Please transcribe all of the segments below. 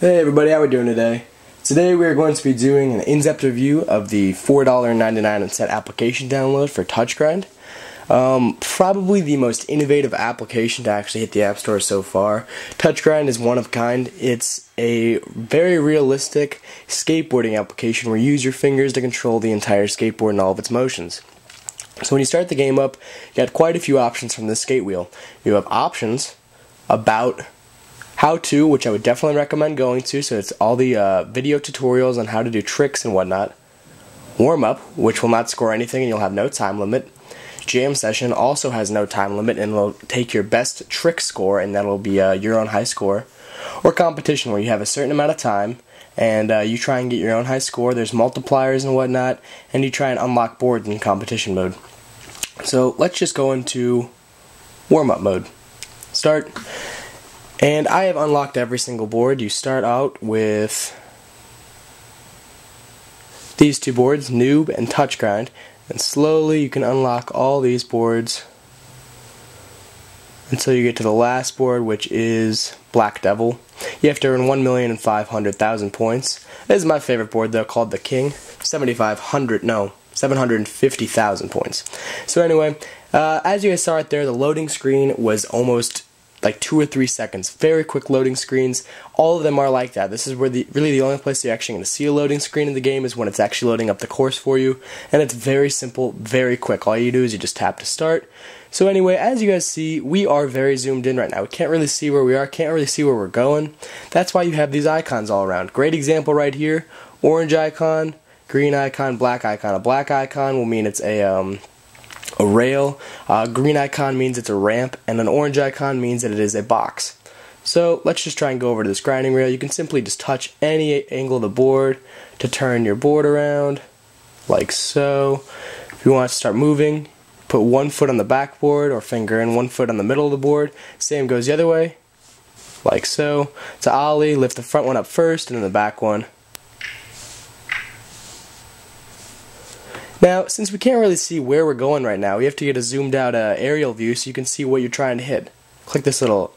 Hey everybody, how are we doing today? Today we are going to be doing an in-depth review of the $4.99 application download for Touchgrind. Probably the most innovative application to actually hit the App Store so far. Touchgrind is one of a kind. It's a very realistic skateboarding application where you use your fingers to control the entire skateboard and all of its motions. So when you start the game up, you got quite a few options from the skate wheel. You have options, about, how to, which I would definitely recommend going to, so it's all the video tutorials on how to do tricks and whatnot. Warm up, which will not score anything and you'll have no time limit. Jam session also has no time limit and will take your best trick score and that'll be your own high score. Or competition, where you have a certain amount of time and you try and get your own high score. There's multipliers and whatnot, and you try and unlock boards in competition mode. So let's just go into warm up mode. Start. And I have unlocked every single board. You start out with these two boards, Noob and Touchgrind, and slowly you can unlock all these boards until you get to the last board, which is Black Devil. You have to earn 1,500,000 points. This is my favorite board though, called the King. 750,000 points. So anyway, as you guys saw right there, the loading screen was almost like 2 or 3 seconds. Very quick loading screens. All of them are like that. This is where really the only place you're actually going to see a loading screen in the game is when it's actually loading up the course for you. And it's very simple, very quick. All you do is you just tap to start. So anyway, as you guys see, we are very zoomed in right now. We can't really see where we are, can't really see where we're going. That's why you have these icons all around. Great example right here. Orange icon, green icon, black icon. A black icon will mean it's a rail, green icon means it's a ramp, and an orange icon means that it is a box. So let's just try and go over to this grinding rail. You can simply just touch any angle of the board to turn your board around, like so. If you want to start moving, put one foot on the backboard or finger and one foot on the middle of the board. Same goes the other way, like so. To ollie, lift the front one up first and then the back one. Now, since we can't really see where we're going right now, we have to get a zoomed out aerial view so you can see what you're trying to hit. Click this little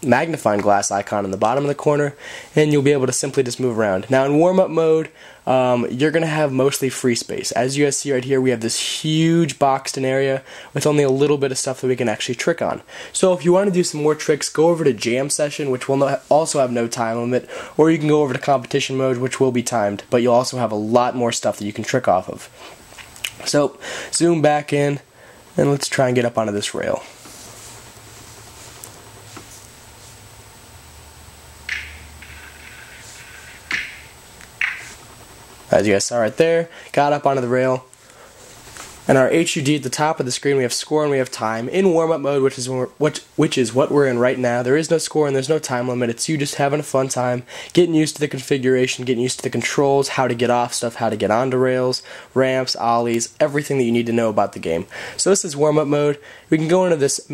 magnifying glass icon in the bottom of the corner and you'll be able to simply just move around. Now in warm-up mode, you're going to have mostly free space. As you guys see right here, we have this huge boxed in area with only a little bit of stuff that we can actually trick on. So if you want to do some more tricks, go over to Jam Session, which will also have no time limit, or you can go over to Competition Mode, which will be timed, but you'll also have a lot more stuff that you can trick off of. So zoom back in and let's try and get up onto this rail. As you guys saw right there, got up onto the rail. And our HUD at the top of the screen, we have score and we have time. In warm-up mode, which is what we're in right now, there is no score and there's no time limit. It's you just having a fun time, getting used to the configuration, getting used to the controls, how to get off stuff, how to get onto rails, ramps, ollies, everything that you need to know about the game. So this is warm-up mode. We can go into this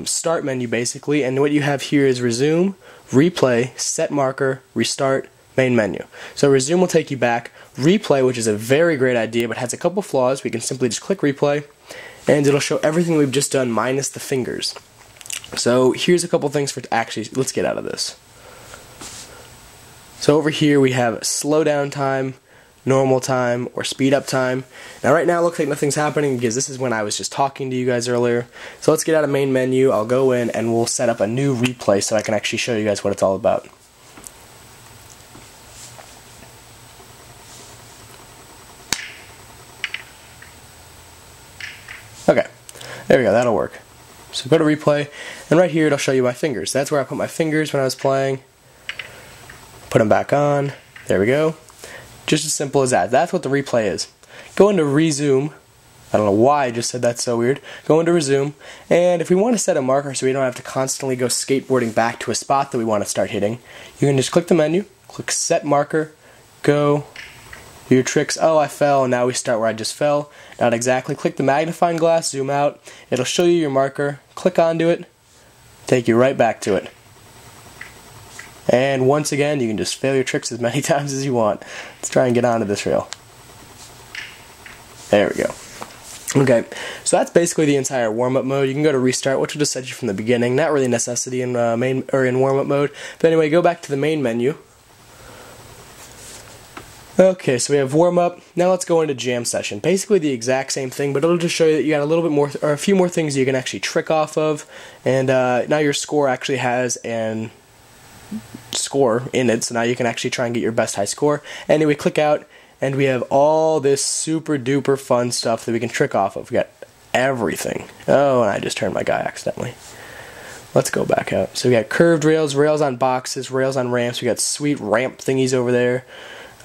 start menu basically, and what you have here is resume, replay, set marker, restart, main menu. So resume will take you back. Replay, which is a very great idea but has a couple flaws, we can simply just click replay and it'll show everything we've just done minus the fingers. So here's a couple things for actually, let's get out of this. So over here we have slow down time, normal time, or speed up time. Now right now it looks like nothing's happening because this is when I was just talking to you guys earlier. So let's get out of main menu, I'll go in and we'll set up a new replay so I can actually show you guys what it's all about. Okay, there we go, that'll work. So go to replay, and right here it'll show you my fingers. That's where I put my fingers when I was playing. Put them back on. There we go. Just as simple as that. That's what the replay is. Go into resume. I don't know why I just said that's so weird. Go into resume, and if we want to set a marker so we don't have to constantly go skateboarding back to a spot that we want to start hitting, you can just click the menu, click set marker, go, do your tricks. Oh, I fell, and now we start where I just fell. Not exactly. Click the magnifying glass, zoom out. It'll show you your marker. Click onto it, take you right back to it. And once again, you can just fail your tricks as many times as you want. Let's try and get onto this rail. There we go. Okay, so that's basically the entire warm-up mode. You can go to restart, which will just set you from the beginning. Not really a necessity in warm-up mode. But anyway, go back to the main menu. Okay, so we have warm-up. Now let's go into jam session. Basically the exact same thing, but it'll just show you that you got a little bit more, or a few more things you can actually trick off of. And now your score actually has an score in it, so now you can actually try and get your best high score. Anyway, click out, and we have all this super duper fun stuff that we can trick off of. We got everything. Oh, and I just turned my guy accidentally. Let's go back out. So we got curved rails, rails on boxes, rails on ramps. We got sweet ramp thingies over there.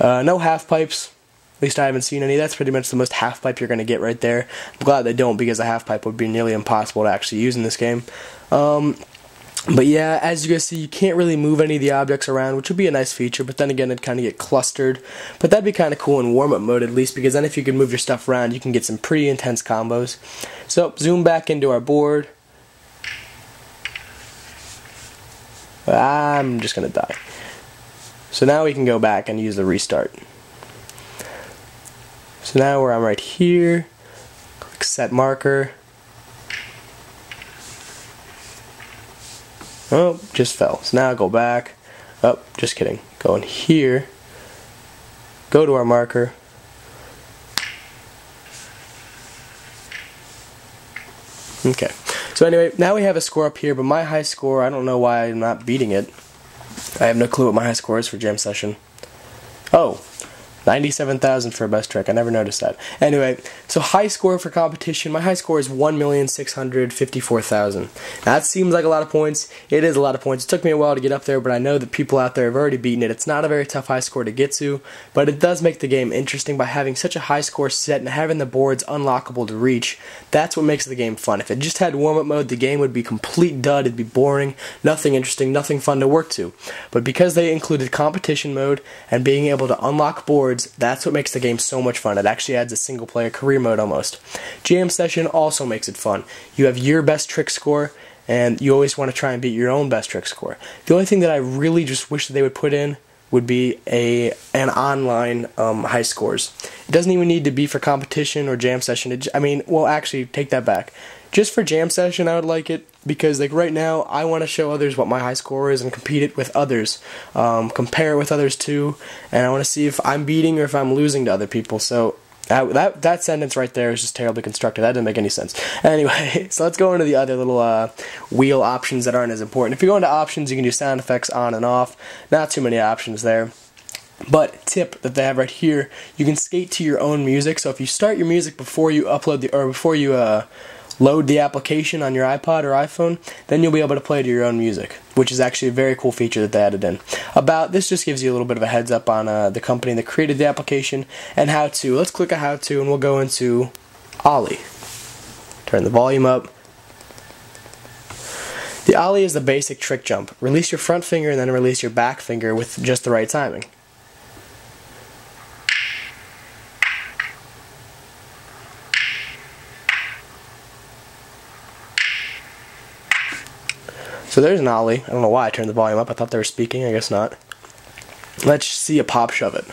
No half pipes. At least I haven't seen any. That's pretty much the most half pipe you're going to get right there. I'm glad they don't, because a half pipe would be nearly impossible to actually use in this game. But yeah, as you guys see, you can't really move any of the objects around, which would be a nice feature, but then again, it'd kind of get clustered. But that'd be kind of cool in warm-up mode at least, because then if you can move your stuff around, you can get some pretty intense combos. So, zoom back into our board. I'm just going to die. So now we can go back and use the restart. So now where I'm right here, click set marker. Oh, just fell. So now go back. Oh, just kidding. Go in here. Go to our marker. Okay. So anyway, now we have a score up here, but my high score, I don't know why I'm not beating it. I have no clue what my high score is for jam session. Oh, 97,000 for a best trick. I never noticed that. Anyway, so high score for competition. My high score is 1,654,000. That seems like a lot of points. It is a lot of points. It took me a while to get up there, but I know that people out there have already beaten it. It's not a very tough high score to get to, but it does make the game interesting by having such a high score set and having the boards unlockable to reach. That's what makes the game fun. If it just had warm-up mode, the game would be complete dud. It'd be boring, nothing interesting, nothing fun to work to. But because they included competition mode and being able to unlock boards, that's what makes the game so much fun. It actually adds a single-player career mode almost. Jam session also makes it fun. You have your best trick score, and you always want to try and beat your own best trick score. The only thing that I really just wish that they would put in would be an online high scores. It doesn't even need to be for competition or jam session. Well, actually, take that back. Just for jam session, I would like it, because like right now, I want to show others what my high score is and compete it with others, compare it with others too, and I want to see if I'm beating or if I'm losing to other people. So that sentence right there is just terribly constructed. That didn't make any sense. Anyway, so let's go into the other little wheel options that aren't as important. If you go into options, you can do sound effects on and off. Not too many options there. But tip that they have right here, you can skate to your own music. So if you start your music before you upload before you load the application on your iPod or iPhone, then you'll be able to play to your own music, which is actually a very cool feature that they added in. This just gives you a little bit of a heads up on the company that created the application and how to. Let's click a how to, and we'll go into Ollie. Turn the volume up. The Ollie is the basic trick jump. Release your front finger and then release your back finger with just the right timing. So there's an Ollie. I don't know why I turned the volume up. I thought they were speaking. I guess not. Let's see a pop shove it.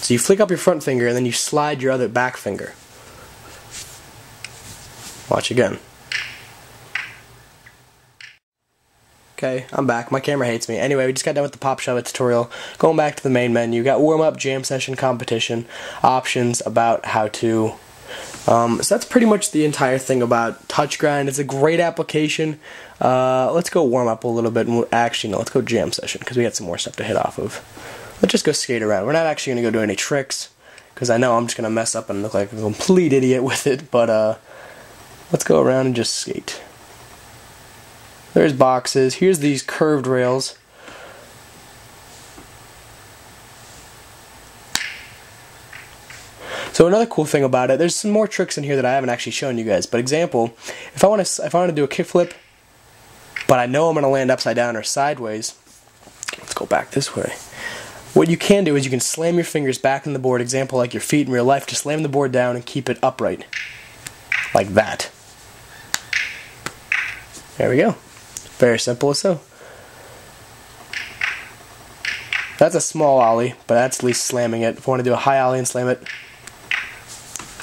So you flick up your front finger and then you slide your other back finger. Watch again. Okay, I'm back. My camera hates me. Anyway, we just got done with the pop shove it tutorial. Going back to the main menu, got warm up, jam session, competition, options, about, how to. So that's pretty much the entire thing about Touchgrind. It's a great application. Let's go warm up a little bit. Actually, no, let's go jam session because we got some more stuff to hit off of. Let's just go skate around. We're not actually going to go do any tricks because I know I'm just going to mess up and look like a complete idiot with it. But let's go around and just skate. There's boxes. Here's these curved rails. So another cool thing about it, there's some more tricks in here that I haven't actually shown you guys. But example, if I want to do a kickflip, but I know I'm going to land upside down or sideways, let's go back this way. What you can do is you can slam your fingers back in the board. Example, like your feet in real life, just slam the board down and keep it upright, like that. There we go. Very simple as so. That's a small ollie, but that's at least slamming it. If I want to do a high ollie and slam it,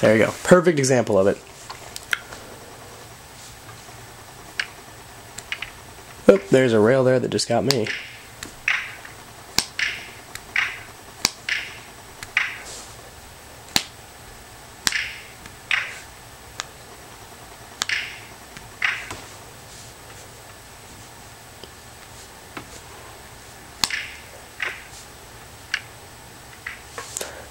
there you go. Perfect example of it. Oop, there's a rail there that just got me.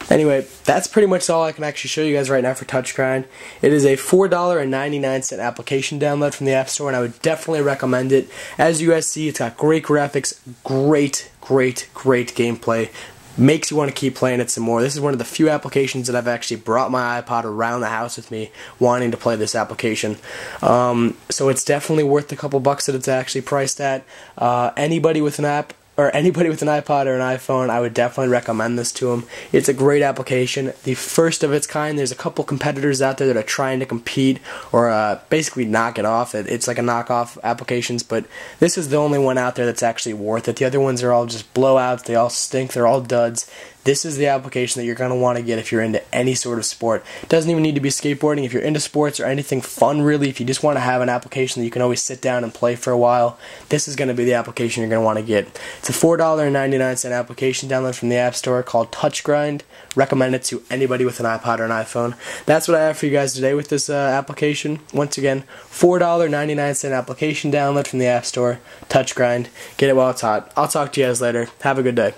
Anyway, that's pretty much all I can actually show you guys right now for Touchgrind. It is a $4.99 application download from the App Store, and I would definitely recommend it. As you guys see, it's got great graphics, great gameplay. Makes you want to keep playing it some more. This is one of the few applications that I've actually brought my iPod around the house with me wanting to play this application. So it's definitely worth the couple bucks that it's actually priced at. Anybody with an app, or anybody with an iPod or an iPhone, I would definitely recommend this to them. It's a great application, the first of its kind. There's a couple competitors out there that are trying to compete or basically knock it off. It's like a knockoff applications, but this is the only one out there that's actually worth it. The other ones are all just blowouts. They all stink. They're all duds. This is the application that you're going to want to get if you're into any sort of sport. It doesn't even need to be skateboarding. If you're into sports or anything fun, really, if you just want to have an application that you can always sit down and play for a while, this is going to be the application you're going to want to get. It's a $4.99 application download from the App Store called Touchgrind. Recommend it to anybody with an iPod or an iPhone. That's what I have for you guys today with this application. Once again, $4.99 application download from the App Store, Touchgrind. Get it while it's hot. I'll talk to you guys later. Have a good day.